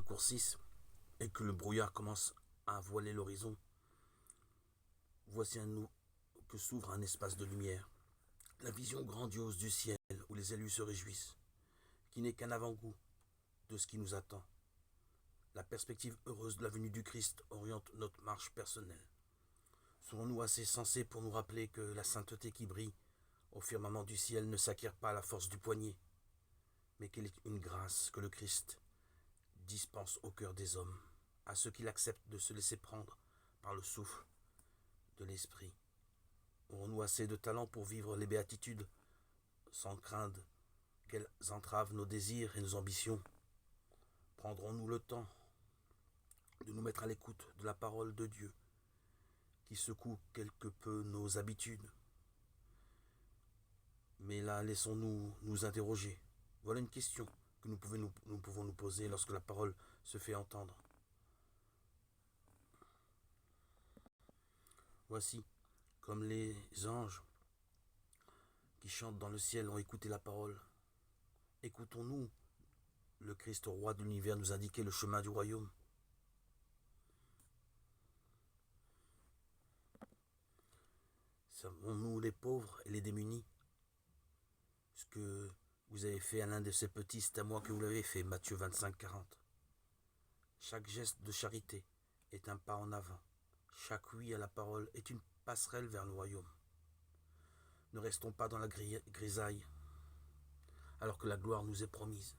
raccourcissent et que le brouillard commence à voiler l'horizon, voici que s'ouvre un espace de lumière. La vision grandiose du ciel où les élus se réjouissent, qui n'est qu'un avant-goût de ce qui nous attend. La perspective heureuse de la venue du Christ oriente notre marche personnelle. Serons-nous assez sensés pour nous rappeler que la sainteté qui brille au firmament du ciel ne s'acquiert pas à la force du poignet, mais qu'elle est une grâce que le Christ dispense au cœur des hommes, à ceux qui l'acceptent de se laisser prendre par le souffle de l'esprit. Aurons-nous assez de talent pour vivre les béatitudes sans craindre qu'elles entravent nos désirs et nos ambitions? Prendrons-nous le temps de nous mettre à l'écoute de la parole de Dieu qui secoue quelque peu nos habitudes? Mais là, laissons-nous nous interroger. Voilà une question que nous pouvons nous poser lorsque la parole se fait entendre. Voici, comme les anges qui chantent dans le ciel ont écouté la parole, écoutons-nous le Christ roi de l'univers nous indiquer le chemin du royaume. Savons-nous les pauvres et les démunis? Ce que vous avez fait à l'un de ces petits, c'est à moi que vous l'avez fait, Matthieu 25, 40. Chaque geste de charité est un pas en avant. Chaque oui à la parole est une passerelle vers le royaume. Ne restons pas dans la grisaille, alors que la gloire nous est promise.